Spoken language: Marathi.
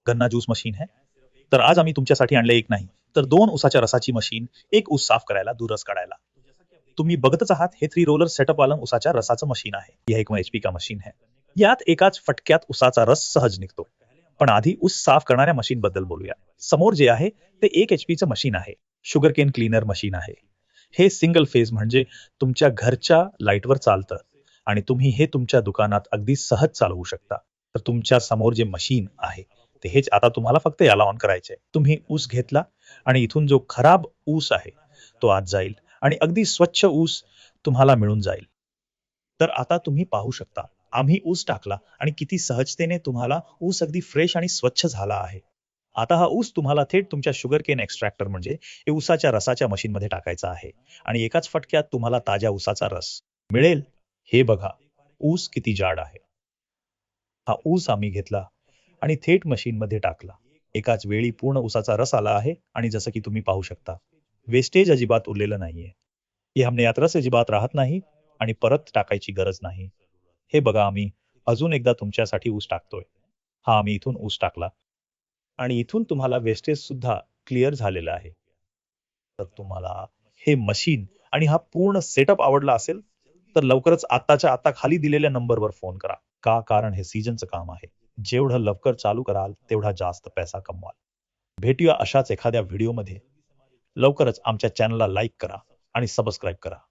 गन्ना ज्यूस मशीन है. तर आज आम्ही तुमच्यासाठी आणले एक नाही तर 2 उसाच्या रसाची मशीन, एक ऊस साफ करायला, दूध रस काढायला. तुम्ही बघतच आहात हे 3 रोलर सेटअप वालं उसाच्या रसाचं मशीन आहे. यह एक एचपी का मशीन है. यात एकाच फटक्यात उसाचा रस सहज निघतो. पण आधी ऊस साफ करणाऱ्या मशीन बद्दल बोलूया. समोर जे आहे ते 1 एचपीचं मशीन आहे. शुगर केन क्लीनर मशीन आहे. हे सिंगल फेज म्हणजे तुमच्या घरच्या लाईटवर चालतं आणि तुम्ही हे तुमच्या दुकानात अगदी सहज चालवू शकता. तर तुमच्या समोर जे मशीन आहे ते हेच आता तुम्हाला फक्त याला ऑन करायचंय. तुम्ही ऊस घेतला आणि इथून जो खराब ऊस आहे तो आत जाईल आणि अगदी स्वच्छ ऊस तुम्हाला मिळून जाईल. तर आता तुम्ही पाहू शकता आम्ही ऊस टाकला आणि किती सहजतेने तुम्हाला ऊस अगदी फ्रेश आणि स्वच्छ झाला आहे. आता हा ऊस तुम्हाला थेट तुमच्या शुगर केन एक्स्ट्रॅक्टर म्हणजे हे ऊसाच्या रसाच्या मशीनमध्ये टाकायचा आहे आणि एकाच फटक्यात तुम्हाला ताज्या ऊसाचा रस मिळेल. हे बघा ऊस किती जाड आहे. हा ऊस आम्ही घेतला आणि थेट मशीनमध्ये टाकला. एकाच वेळी पूर्ण ऊसाचा रस आला आहे आणि जसं की तुम्ही पाहू शकता वेस्टेज अजिबात उरलेलं नाहीये. हे हमने यात रस अजिबात राहत नाही आणि परत टाकायची गरज नाही. हे बघा आम्ही अजून एकदा तुमच्यासाठी ऊस टाकतोय. हा आम्ही इथून ऊस टाकला आणि इथून तुम्हाला वेस्टेज सुद्धा क्लिअर झालेलं आहे. तर तुम्हाला हे मशीन आणि हा पूर्ण सेटअप आवडला असेल तर लवकरच आत्ताच्या आता खाली दिलेल्या नंबरवर फोन करा. का कारण हे सीजनचं काम आहे. जेवढं लवकर चालू कराल तेवढा जास्त पैसा कमवाल. भेटूया अशाच एखाद्या व्हिडिओमध्ये. लवकरच आमच्या चॅनलला लाईक करा आणि सबस्क्राईब करा.